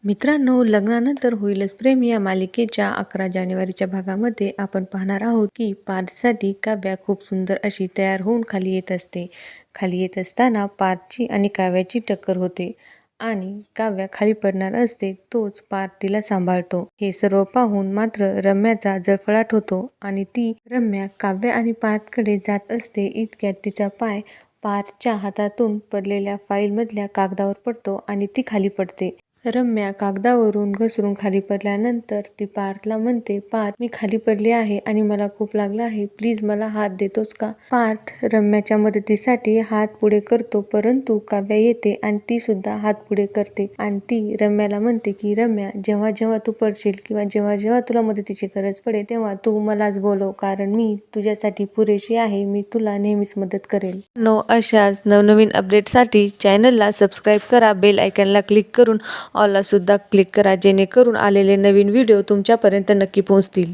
मित्रांनो, लग्नानंतर होईलच प्रेम या मालिकेच्या 11 जानेवारीच्या भागामध्ये आपण पाहणार आहोत की पार्थसाठी काव्या खूप सुंदर अशी तयार होऊन खाली येत असते. खाली येत असताना पार्थची आणि काव्याची टक्कर होते आणि काव्या खाली पडणार असते तोच पार्थ तिला सांभाळतो. हे सर्व पाहून मात्र रम्याचा जळफळाट होतो आणि ती रम्या काव्या आणि पार्थकडे जात असते. इतक्यात तिचा पाय पार्थच्या हातातून पडलेल्या फाईलमधल्या कागदावर पडतो आणि ती खाली पडते. रम्या कागदावरून घसरून खाली पडल्यानंतर ती पार्थला म्हणते, पार्थ, मी खाली पडले आहे आणि मला खूप लागलं आहे, प्लीज मला हात देतोस का? पार्थ रम्याच्या मदतीसाठी हात पुढे करतो, परंतु काव्या येते आणि ती सुद्धा हात पुढे करते आणि ती रम्याला म्हणते की रम्या, जेव्हा जेव्हा तू पडशील किंवा जेव्हा जेव्हा तुला मदतीची गरज पडेल तेव्हा तू मलाच बोलव, कारण मी तुझ्यासाठी पुरेशी आहे. मी तुला नेहमीच मदत करेल. अशाच नवनवीन अपडेटसाठी चॅनलला सबस्क्राईब करा, बेल आयकॉनला क्लिक करून ऑलला सुद्धा क्लिक करा, जेणेकरून आलेले नवीन व्हिडिओ तुमच्यापर्यंत नक्की पोहोचतील.